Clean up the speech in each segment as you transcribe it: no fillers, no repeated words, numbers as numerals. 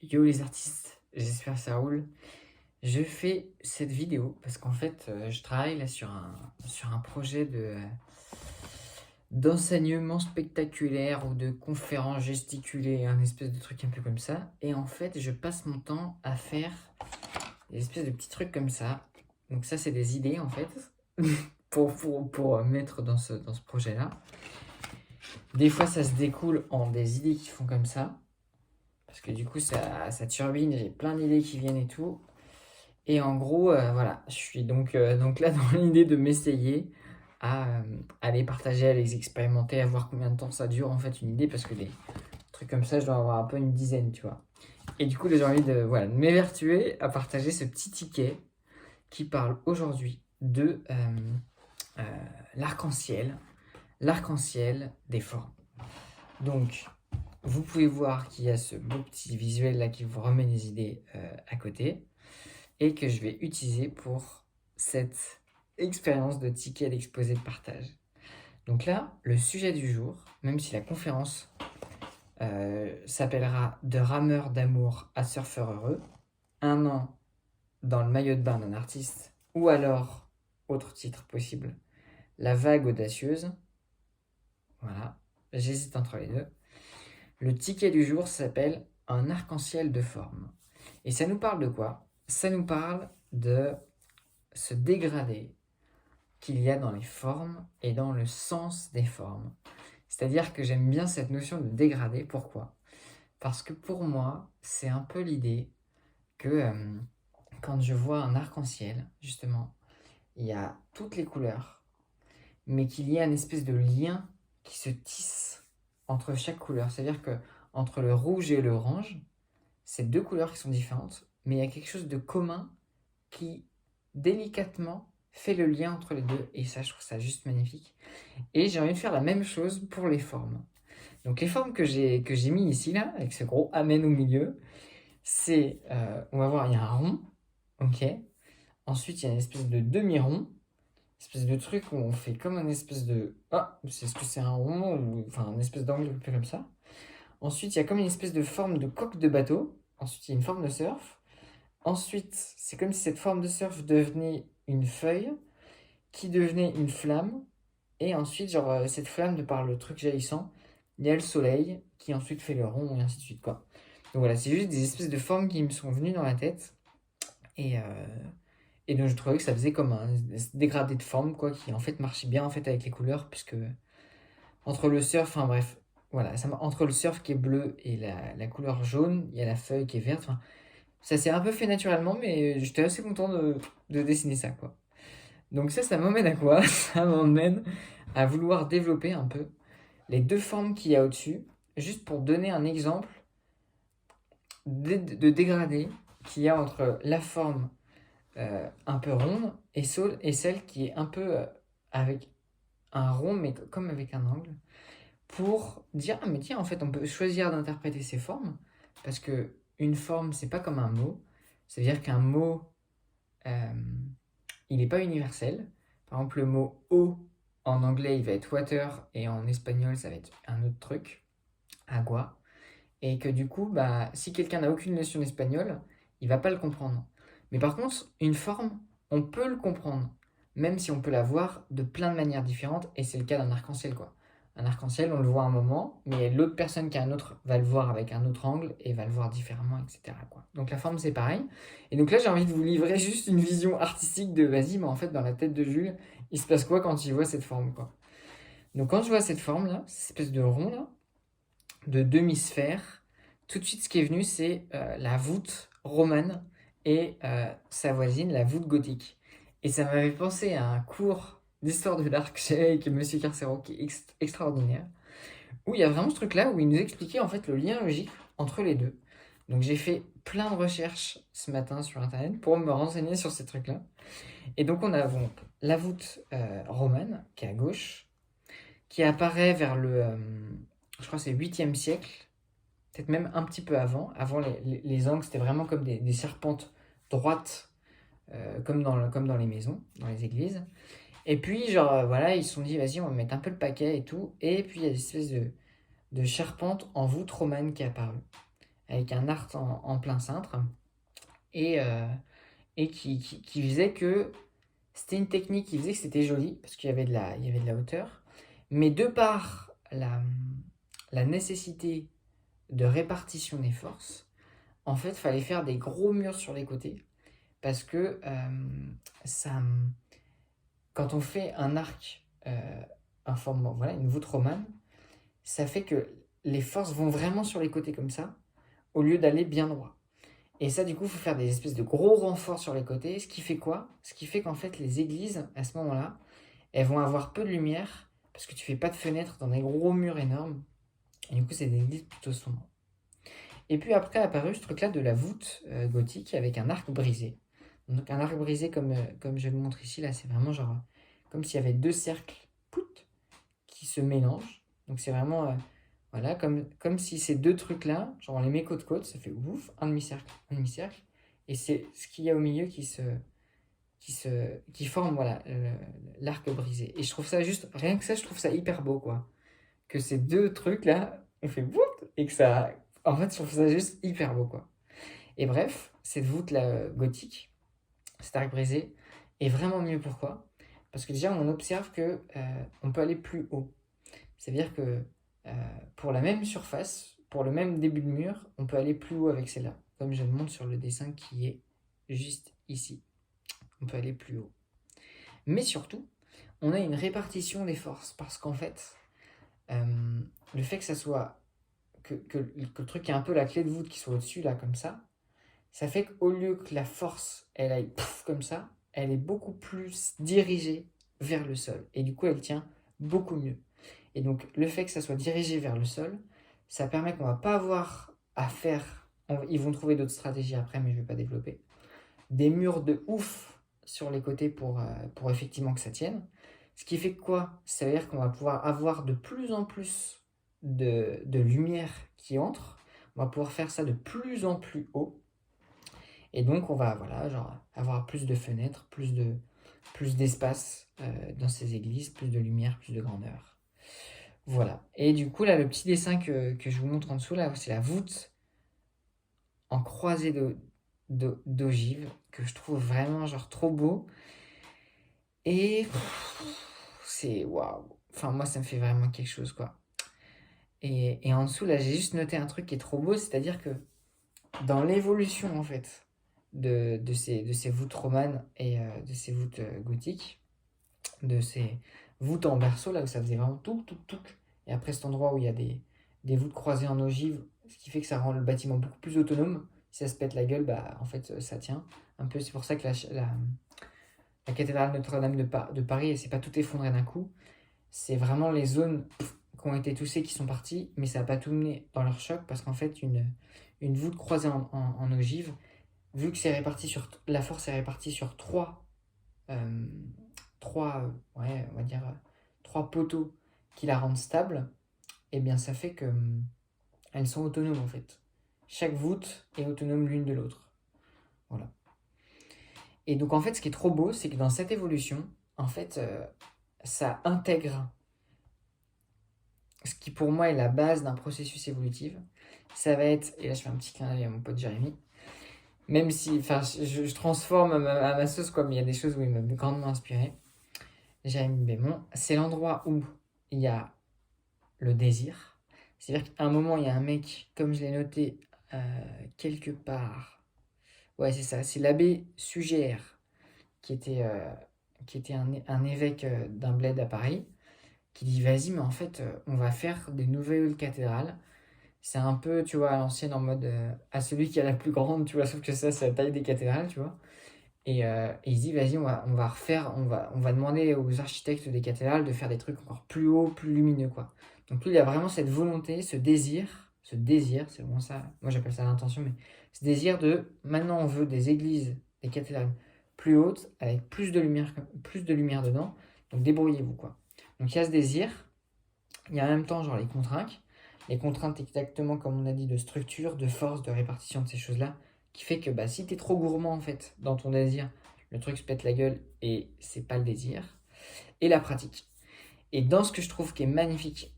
Yo les artistes, j'espère que ça roule. Je fais cette vidéo parce qu'en fait, je travaille là sur un projet d'enseignement spectaculaire ou de conférence gesticulée, un espèce de truc un peu comme ça. Et en fait, je passe mon temps à faire des espèces de petits trucs comme ça. Donc ça, c'est des idées en fait pour mettre dans ce projet-là. Des fois, ça se découle en des idées qui font comme ça. Parce que du coup, ça turbine, j'ai plein d'idées qui viennent et tout. Et en gros, voilà, je suis donc là dans l'idée de m'essayer à les partager, à les expérimenter, à voir combien de temps ça dure en fait une idée, parce que des trucs comme ça, je dois avoir un peu une dizaine, tu vois. Et du coup, j'ai envie de, voilà, de m'évertuer à partager ce petit ticket qui parle aujourd'hui de euh, l'arc-en-ciel, l'arc-en-ciel des formes. Donc, vous pouvez voir qu'il y a ce beau petit visuel là qui vous remet les idées à côté et que je vais utiliser pour cette expérience de ticket d'exposé de partage. Donc là, le sujet du jour, même si la conférence s'appellera De rameur d'amour à surfeur heureux, un an dans le maillot de bain d'un artiste, ou alors, autre titre possible, La vague audacieuse. Voilà, j'hésite entre les deux. Le ticket du jour s'appelle Un arc-en-ciel de forme. Et ça nous parle de quoi? Ça nous parle de se dégrader qu'il y a dans les formes et dans le sens des formes. C'est-à-dire que j'aime bien cette notion de dégradé. Pourquoi? Parce que pour moi, c'est un peu l'idée que quand je vois un arc-en-ciel, justement, il y a toutes les couleurs, mais qu'il y a une espèce de lien qui se tisse entre chaque couleur. C'est-à-dire que entre le rouge et l'orange, c'est deux couleurs qui sont différentes, mais il y a quelque chose de commun qui, délicatement, fait le lien entre les deux. Et ça, je trouve ça juste magnifique. Et j'ai envie de faire la même chose pour les formes. Donc les formes que j'ai mis ici, là, avec ce gros amen au milieu, c'est, on va voir, il y a un rond, ok. Ensuite, il y a une espèce de demi-rond, une espèce de truc où on fait comme une espèce de... Ah, c'est ce que c'est un rond, ou enfin, une espèce d'angle un peu comme ça. Ensuite, il y a comme une espèce de forme de coque de bateau. Ensuite, il y a une forme de surf. Ensuite, c'est comme si cette forme de surf devenait une feuille, qui devenait une flamme. Et ensuite, genre, cette flamme, de par le truc jaillissant, il y a le soleil qui ensuite fait le rond, et ainsi de suite, quoi. Donc voilà, c'est juste des espèces de formes qui me sont venues dans la tête. Et, euh, et donc je trouvais que ça faisait comme un dégradé de forme, quoi, qui en fait marchait bien en fait avec les couleurs, puisque entre le surf, enfin bref, voilà, entre le surf qui est bleu et la couleur jaune, il y a la feuille qui est verte. Enfin, ça s'est un peu fait naturellement, mais j'étais assez content de dessiner ça, quoi. Donc ça m'emmène à quoi? Ça m'emmène à vouloir développer un peu les deux formes qu'il y a au-dessus, juste pour donner un exemple de dégradé qu'il y a entre la forme un peu ronde et celle qui est un peu avec un rond, mais comme avec un angle, pour dire, ah mais tiens, en fait, on peut choisir d'interpréter ces formes, parce que une forme, c'est pas comme un mot, c'est-à-dire qu'un mot, euh, il n'est pas universel. Par exemple, le mot eau en anglais, il va être water, et en espagnol, ça va être un autre truc, agua. Et que du coup, bah, si quelqu'un n'a aucune notion d'espagnol, il va pas le comprendre. Mais par contre, une forme, on peut le comprendre, même si on peut la voir de plein de manières différentes, et c'est le cas d'un arc-en-ciel, quoi. Un arc-en-ciel, on le voit un moment, mais l'autre personne qui a un autre va le voir avec un autre angle et va le voir différemment, etc., quoi. Donc la forme, c'est pareil. Et donc là, j'ai envie de vous livrer juste une vision artistique de vas-y, mais en fait, dans la tête de Jules, il se passe quoi quand il voit cette forme, quoi. Donc quand je vois cette forme-là, cette espèce de rond, là, de demi-sphère, tout de suite, ce qui est venu, c'est la voûte romane et sa voisine, la voûte gothique. Et ça m'avait pensé à un cours d'histoire de l'art que j'avais avec Monsieur Carcero, qui est extraordinaire, où il y a vraiment ce truc-là, où il nous expliquait en fait le lien logique entre les deux. Donc j'ai fait plein de recherches ce matin sur Internet pour me renseigner sur ces trucs-là. Et donc on a donc la voûte romane, qui est à gauche, qui apparaît vers je crois que c'est 8e siècle, peut-être même un petit peu avant. Avant, les angles, c'était vraiment comme des serpentes droites, comme dans les maisons, dans les églises. Et puis, genre, voilà, ils se sont dit, vas-y, on va mettre un peu le paquet et tout. Et puis, il y a des espèces de charpente en voûte romane qui est apparue, avec un arc en plein cintre, et, qui faisait que c'était une technique qui faisait que c'était joli, parce qu'il y avait il y avait de la hauteur, mais de par la nécessité de répartition des forces, en fait, il fallait faire des gros murs sur les côtés, parce que ça, quand on fait un arc, voilà, une voûte romane, ça fait que les forces vont vraiment sur les côtés comme ça, au lieu d'aller bien droit. Et ça, du coup, il faut faire des espèces de gros renforts sur les côtés, ce qui fait quoi? Ce qui fait qu'en fait, les églises, à ce moment-là, elles vont avoir peu de lumière, parce que tu fais pas de fenêtres dans des gros murs énormes, et du coup, c'est des églises plutôt sombres. Et puis après est apparu ce truc-là de la voûte gothique avec un arc brisé. Donc un arc brisé comme je le montre ici, là, c'est vraiment genre comme s'il y avait deux cercles qui se mélangent. Donc c'est vraiment voilà, comme si ces deux trucs-là, genre on les met côte à côte, ça fait ouf, un demi-cercle, et c'est ce qu'il y a au milieu qui forme voilà, l'arc brisé. Et je trouve ça juste, rien que ça, je trouve ça hyper beau, quoi. Que ces deux trucs-là, on fait boum, et que ça. En fait, je trouve ça juste hyper beau, quoi. Et bref, cette voûte-là gothique, cet arc brisé, est vraiment mieux. Pourquoi? Parce que déjà, on observe que on peut aller plus haut. C'est-à-dire que pour la même surface, pour le même début de mur, on peut aller plus haut avec celle-là. Comme je le montre sur le dessin qui est juste ici. On peut aller plus haut. Mais surtout, on a une répartition des forces. Parce qu'en fait, le fait que ça soit que le truc qui est un peu la clé de voûte qui soit au-dessus là comme ça fait qu'au lieu que la force elle aille comme ça, elle est beaucoup plus dirigée vers le sol et du coup elle tient beaucoup mieux. Et donc le fait que ça soit dirigé vers le sol, ça permet qu'on va pas avoir à faire, ils vont trouver d'autres stratégies après mais je vais pas développer, des murs de ouf sur les côtés pour effectivement que ça tienne. Ce qui fait que quoi? Ça veut dire qu'on va pouvoir avoir de plus en plus de lumière qui entre. On va pouvoir faire ça de plus en plus haut. Et donc, on va voilà, genre, avoir plus de fenêtres, plus d'espace dans ces églises, plus de lumière, plus de grandeur. Voilà. Et du coup, là, le petit dessin que je vous montre en dessous, là, c'est la voûte en croisée d'ogives, que je trouve vraiment genre trop beau. Et c'est waouh. Enfin, moi, ça me fait vraiment quelque chose, quoi. Et en dessous, là, j'ai juste noté un truc qui est trop beau, c'est-à-dire que dans l'évolution, en fait, de ces voûtes romanes et de ces voûtes gothiques, de ces voûtes en berceau, là où ça faisait vraiment tout, et après cet endroit où il y a des voûtes croisées en ogive, ce qui fait que ça rend le bâtiment beaucoup plus autonome. Si ça se pète la gueule, bah, en fait, ça tient un peu. C'est pour ça que la cathédrale Notre-Dame de Paris, elle s'est pas tout effondrée d'un coup. C'est vraiment les zones qui ont été touchées qui sont parties, mais ça n'a pas tout mené dans leur choc parce qu'en fait, une voûte croisée en ogive, vu que c'est réparti sur la force est répartie sur euh, ouais, on va dire trois poteaux qui la rendent stable, et bien ça fait que elles sont autonomes en fait. Chaque voûte est autonome l'une de l'autre. Voilà. Et donc en fait, ce qui est trop beau, c'est que dans cette évolution, en fait, ça intègre ce qui pour moi est la base d'un processus évolutif. Ça va être, et là je fais un petit clin d'œil à mon pote Jérémy, même si, enfin, je transforme à ma sauce, quoi, mais il y a des choses où il m'a grandement inspiré. Jérémy Bémont, c'est l'endroit où il y a le désir. C'est-à-dire qu'à un moment, il y a un mec, comme je l'ai noté quelque part, ouais, c'est ça, c'est l'abbé Sugère, qui était un évêque d'un bled à Paris, qui dit vas-y, mais en fait, on va faire des nouvelles cathédrales. C'est un peu, tu vois, à l'ancienne, en mode à celui qui a la plus grande, tu vois, sauf que ça, c'est la taille des cathédrales, tu vois. Et il se dit, vas-y, on va refaire, on va demander aux architectes des cathédrales de faire des trucs encore plus hauts, plus lumineux, quoi. Donc lui, il a vraiment cette volonté, ce désir, c'est vraiment ça, moi j'appelle ça l'intention, mais ce désir de, maintenant on veut des églises, des cathédrales plus hautes, avec plus de lumière dedans, donc débrouillez-vous, quoi. Donc il y a ce désir, il y a en même temps genre les contraintes exactement comme on a dit de structure, de force, de répartition de ces choses-là, qui fait que bah, si t'es trop gourmand en fait dans ton désir, le truc se pète la gueule et c'est pas le désir. Et la pratique. Et dans ce que je trouve qui est magnifique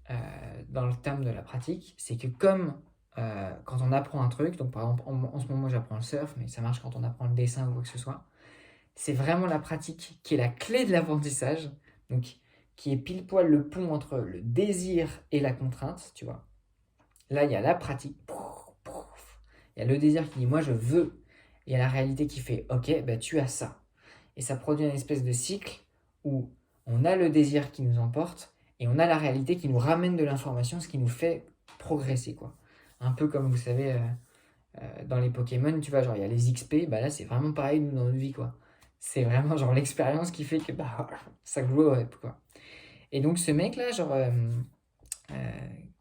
dans le terme de la pratique, c'est que comme quand on apprend un truc, donc par exemple en ce moment j'apprends le surf, mais ça marche quand on apprend le dessin ou quoi que ce soit, c'est vraiment la pratique qui est la clé de l'apprentissage, donc qui est pile poil le pont entre le désir et la contrainte, tu vois. Là, il y a la pratique, il y a le désir qui dit moi je veux, et il y a la réalité qui fait ok, bah, tu as ça. Et ça produit une espèce de cycle où on a le désir qui nous emporte et on a la réalité qui nous ramène de l'information, ce qui nous fait progresser, quoi. Un peu comme vous savez, dans les Pokémon, tu vois, genre il y a les XP, bah là c'est vraiment pareil nous, dans notre vie, quoi. C'est vraiment genre l'expérience qui fait que bah, ça glow up, quoi. Et donc ce mec là, genre, euh,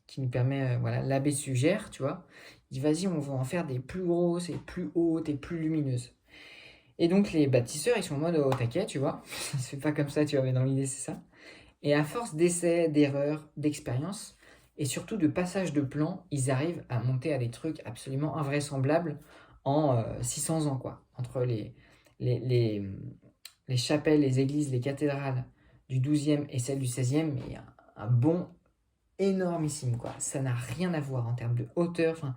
qui nous permet, voilà, l'abbé suggère, tu vois, il dit vas-y, on va en faire des plus grosses et plus hautes et plus lumineuses. Et donc les bâtisseurs, ils sont en mode au taquet, tu vois. Ça se fait pas comme ça, tu vois, mais dans l'idée, c'est ça. Et à force d'essais, d'erreurs, d'expériences, et surtout de passage de plans, ils arrivent à monter à des trucs absolument invraisemblables en 600 ans, quoi. Entre les, les, les chapelles, les églises, les cathédrales du 12e et celles du 16e, mais un bond énormissime, quoi. Ça n'a rien à voir en termes de hauteur, enfin,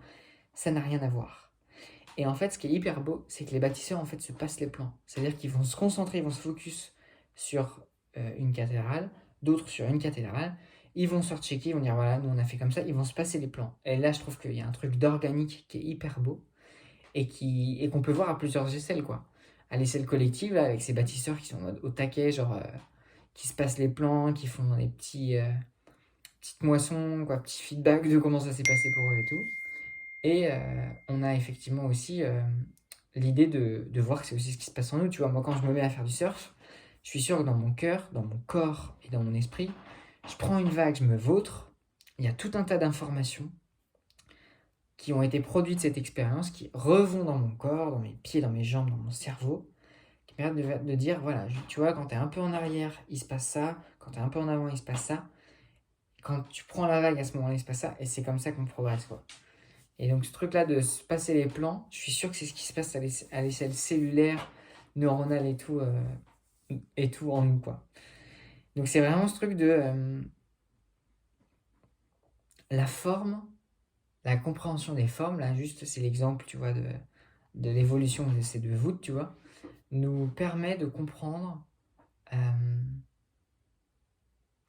ça n'a rien à voir. Et en fait, ce qui est hyper beau, c'est que les bâtisseurs en fait se passent les plans. C'est-à-dire qu'ils vont se concentrer, ils vont se focus sur une cathédrale, d'autres sur une cathédrale. Ils vont se checker, ils vont dire voilà, nous on a fait comme ça, ils vont se passer les plans. Et là, je trouve qu'il y a un truc d'organique qui est hyper beau et qu'on peut voir à plusieurs échelles, quoi. À l'échelle collective, là, avec ces bâtisseurs qui sont au taquet, genre qui se passent les plans, qui font des petites moissons, quoi, petits feedbacks de comment ça s'est passé pour eux et tout. Et on a effectivement aussi l'idée de voir que c'est aussi ce qui se passe en nous. Tu vois, moi, quand je me mets à faire du surf, je suis sûr que dans mon cœur, dans mon corps et dans mon esprit, je prends une vague, je me vautre. Il y a tout un tas d'informations qui ont été produites de cette expérience, qui revont dans mon corps, dans mes pieds, dans mes jambes, dans mon cerveau, qui permettent de dire, voilà, tu vois, quand tu es un peu en arrière, il se passe ça. Quand tu es un peu en avant, il se passe ça. Quand tu prends la vague, à ce moment-là, il se passe ça. Et c'est comme ça qu'on progresse, quoi. Et donc ce truc-là de se passer les plans, je suis sûr que c'est ce qui se passe à l'échelle cellulaire, neuronale et tout en nous, quoi. Donc c'est vraiment ce truc de la forme, la compréhension des formes, là juste c'est l'exemple, tu vois, de l'évolution de ces deux voûtes, tu vois, nous permet de comprendre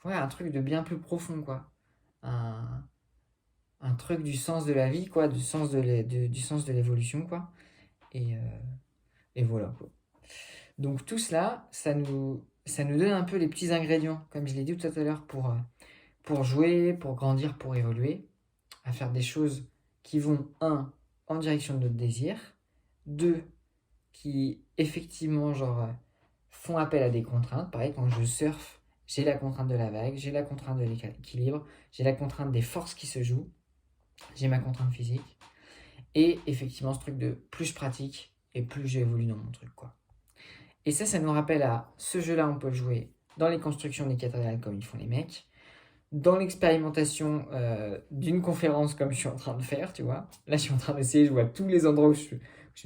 ouais, un truc de bien plus profond, quoi. Un, un truc du sens de la vie, quoi, du sens du sens de l'évolution, quoi. Et, euh, et voilà, quoi. Donc tout cela, ça nous donne un peu les petits ingrédients, comme je l'ai dit tout à l'heure, pour jouer, pour grandir, pour évoluer, à faire des choses qui vont, un, en direction de notre désir, deux, qui effectivement genre, font appel à des contraintes. Pareil, quand je surfe, j'ai la contrainte de la vague, j'ai la contrainte de l'équilibre, j'ai la contrainte des forces qui se jouent, j'ai ma contrainte physique, et effectivement ce truc de plus je pratique, et plus j'évolue dans mon truc, quoi. Et ça nous rappelle à ce jeu-là, on peut le jouer dans les constructions des cathédrales comme ils font les mecs, dans l'expérimentation d'une conférence comme je suis en train de faire, tu vois. Là, je suis en train d'essayer, je vois tous les endroits où je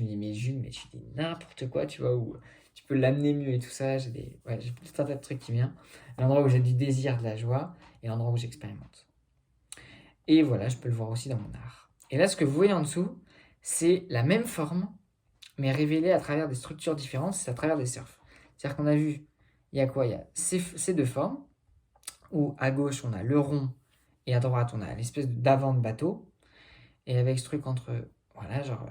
me dis, mais Jules, mais tu dis n'importe quoi, tu vois, où tu peux l'amener mieux et tout ça. J'ai tout un tas de trucs qui viennent. L'endroit où j'ai du désir, de la joie, et l'endroit où j'expérimente. Et voilà, je peux le voir aussi dans mon art. Et là, ce que vous voyez en dessous, c'est la même forme, mais révélée à travers des structures différentes, c'est à travers des surfs. C'est-à-dire qu'on a vu, il y a quoi? Il y a ces deux formes, où à gauche on a le rond, et à droite on a l'espèce d'avant de bateau, et avec ce truc entre, voilà, genre,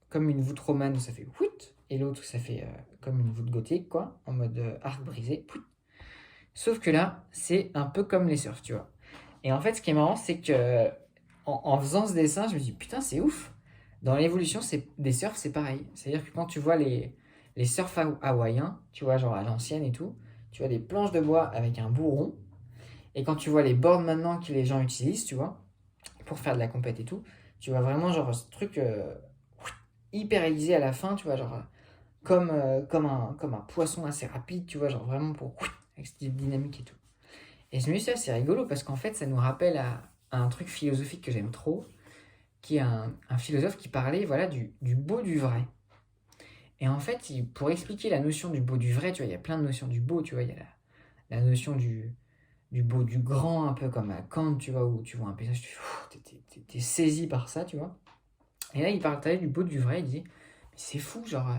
comme une voûte romane où ça fait whit, et l'autre ça fait comme une voûte gothique, quoi, en mode arc brisé. Whit. Sauf que là, c'est un peu comme les surfs, tu vois. Et en fait, ce qui est marrant, c'est que en faisant ce dessin, je me dis, putain, c'est ouf. Dans l'évolution des surfs, c'est pareil. C'est-à-dire que quand tu vois les surfs hawaïens, tu vois, genre à l'ancienne et tout, tu vois des planches de bois avec un bout rond. Et quand tu vois les boards maintenant que les gens utilisent, tu vois, pour faire de la compète et tout, tu vois vraiment genre ce truc hyper aiguisé à la fin, tu vois, genre comme un poisson assez rapide, tu vois, genre vraiment pour avec cette dynamique et tout. Et je me suis dit, ça c'est rigolo parce qu'en fait, ça nous rappelle à un truc philosophique que j'aime trop, qui est un philosophe qui parlait voilà, du beau du vrai. Et en fait, pour expliquer la notion du beau du vrai, tu vois, il y a plein de notions du beau, tu vois, il y a la notion du beau, du grand, un peu comme à Kant, tu vois, où tu vois un paysage, t'es saisi par ça, tu vois. Et là, il parlait du beau, du vrai, il dit, mais c'est fou, genre,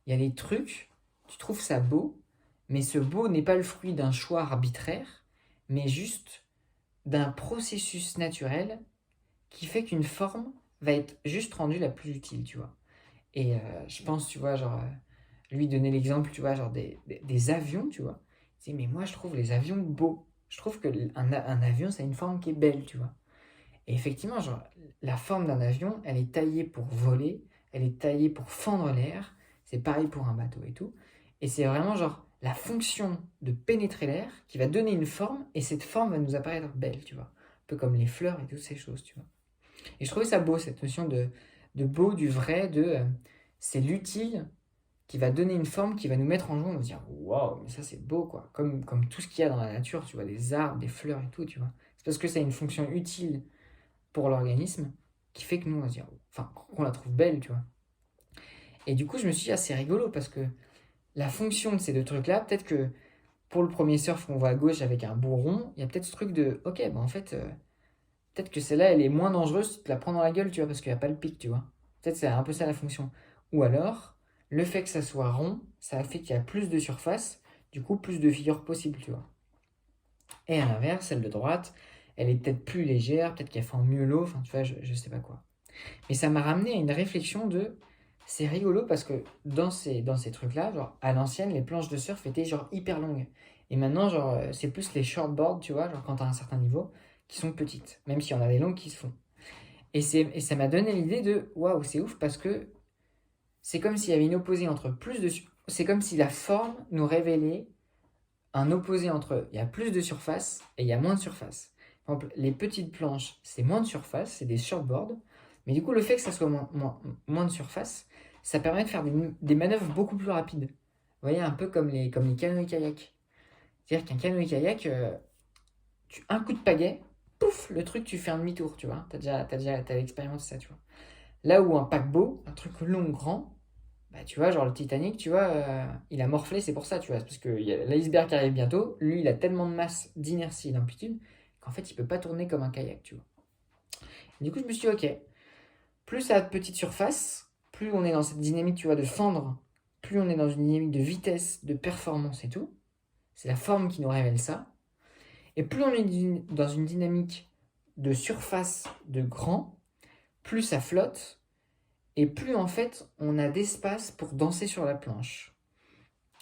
il y a des trucs, tu trouves ça beau, mais ce beau n'est pas le fruit d'un choix arbitraire, mais juste d'un processus naturel qui fait qu'une forme va être juste rendue la plus utile, tu vois. Et je pense, tu vois, genre, lui donner l'exemple, tu vois, genre des avions, tu vois. Il dit, mais moi, je trouve les avions beaux. Je trouve qu'un avion, ça a une forme qui est belle, tu vois. Et effectivement, genre, la forme d'un avion, elle est taillée pour voler, elle est taillée pour fendre l'air. C'est pareil pour un bateau et tout. Et c'est vraiment, genre, la fonction de pénétrer l'air qui va donner une forme, et cette forme va nous apparaître belle, tu vois. Un peu comme les fleurs et toutes ces choses, tu vois. Et je trouvais ça beau, cette notion de beau, du vrai, c'est l'utile qui va donner une forme, qui va nous mettre en joie, on va se dire waouh, mais ça c'est beau quoi. Comme tout ce qu'il y a dans la nature, tu vois, des arbres, des fleurs et tout, tu vois. C'est parce que ça a une fonction utile pour l'organisme qui fait que nous on va se dire, enfin, qu'on la trouve belle, tu vois. Et du coup, je me suis dit, ah, c'est rigolo parce que la fonction de ces deux trucs-là, peut-être que pour le premier surf qu'on voit à gauche avec un bout rond, il y a peut-être ce truc de, ok, bah en fait, peut-être que celle-là, elle est moins dangereuse, tu te la prends dans la gueule, tu vois, parce qu'il n'y a pas le pic, tu vois. Peut-être c'est un peu ça la fonction. Ou alors, le fait que ça soit rond, ça fait qu'il y a plus de surface, du coup, plus de figures possibles, tu vois. Et à l'inverse, celle de droite, elle est peut-être plus légère, peut-être qu'elle fend mieux l'eau, enfin, tu vois, je sais pas quoi. Mais ça m'a ramené à une réflexion de. C'est rigolo parce que dans ces trucs-là, genre, à l'ancienne, les planches de surf étaient genre hyper longues. Et maintenant, genre, c'est plus les shortboards, tu vois, genre quand t'as un certain niveau, qui sont petites. Même s'il y en a des longues qui se font. Et ça m'a donné l'idée de waouh, c'est ouf parce que c'est comme s'il y avait une opposée entre plus de. C'est comme si la forme nous révélait un opposé entre il y a plus de surface et il y a moins de surface. Par exemple, les petites planches, c'est moins de surface, c'est des shortboards. Mais du coup, le fait que ça soit moins de surface, ça permet de faire des manœuvres beaucoup plus rapides. Vous voyez, un peu comme les canoës-kayak. C'est-à-dire qu'un canoë-kayak, un coup de pagaie, pouf, le truc, tu fais un demi-tour, tu vois. T'as expérimenté ça, tu vois. Là où un paquebot, un truc long, grand, bah tu vois, genre le Titanic, tu vois, il a morflé, c'est pour ça, tu vois. Parce que y a l'iceberg qui arrive bientôt, lui, il a tellement de masse, d'inertie et d'amplitude, qu'en fait, il peut pas tourner comme un kayak, tu vois. Du coup, je me suis dit, ok, plus à petite surface, plus on est dans cette dynamique, tu vois, de fendre, plus on est dans une dynamique de vitesse, de performance et tout. C'est la forme qui nous révèle ça. Et plus on est dans une dynamique de surface, de grand, plus ça flotte, et plus en fait on a d'espace pour danser sur la planche.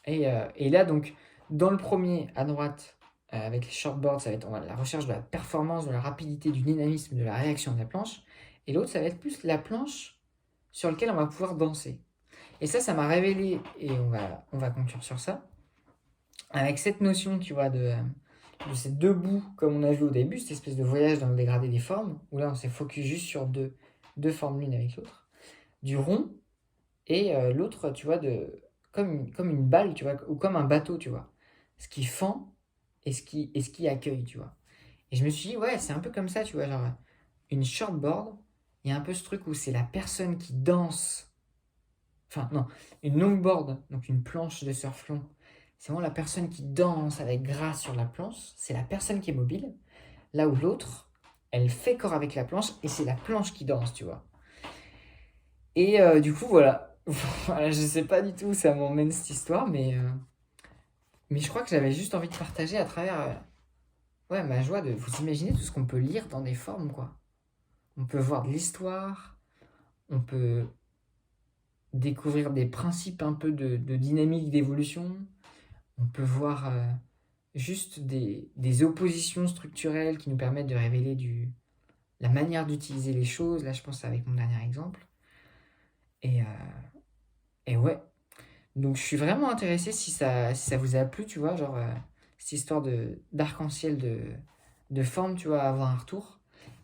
Et là donc, dans le premier à droite, avec les shortboards, ça va être la recherche de la performance, de la rapidité, du dynamisme, de la réaction de la planche. Et l'autre, ça va être plus la planche sur laquelle on va pouvoir danser. Et ça m'a révélé, et on va conclure sur ça, avec cette notion, tu vois, de ces deux bouts, comme on a vu au début, cette espèce de voyage dans le dégradé des formes, où là on s'est focus juste sur deux formes l'une avec l'autre, du rond, et l'autre, tu vois, comme une balle, tu vois, ou comme un bateau, tu vois. Ce qui fend et ce qui accueille, tu vois. Et je me suis dit, ouais, c'est un peu comme ça, tu vois, genre, une shortboard, il y a un peu ce truc où c'est la personne qui danse, enfin, non, une longboard, donc une planche de surf long, c'est vraiment la personne qui danse avec grâce sur la planche, c'est la personne qui est mobile, là où l'autre, elle fait corps avec la planche, et c'est la planche qui danse, tu vois. Et du coup, voilà. Voilà, je sais pas du tout où ça m'emmène cette histoire, mais je crois que j'avais juste envie de partager à travers ouais, ma joie de vous imaginer tout ce qu'on peut lire dans des formes, quoi. On peut voir de l'histoire, on peut découvrir des principes un peu de dynamique d'évolution, on peut voir juste des oppositions structurelles qui nous permettent de révéler la manière d'utiliser les choses. Là, je pense avec mon dernier exemple. Et, et ouais, donc je suis vraiment intéressé si ça vous a plu, tu vois, genre cette histoire d'arc-en-ciel de forme, tu vois, avoir un retour.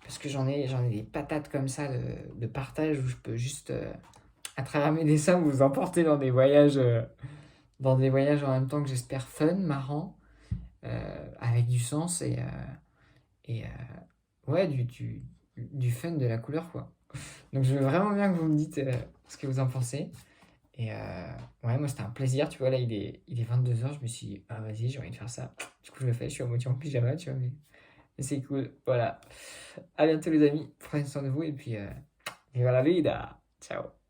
Parce que j'en ai des patates comme ça de partage où je peux juste, à travers mes dessins, vous emporter dans des voyages en même temps que j'espère fun, marrant, avec du sens et ouais, du fun, de la couleur, quoi. Donc je veux vraiment bien que vous me dites ce que vous en pensez. Et ouais, moi, c'était un plaisir, tu vois, là, il est 22h, je me suis dit: «Ah vas-y, j'ai envie de faire ça». Du coup, je le fais, je suis à moitié en pyjama, tu vois, mais c'est cool. Voilà. À bientôt les amis, prenez soin de vous et puis viva la vida. Ciao.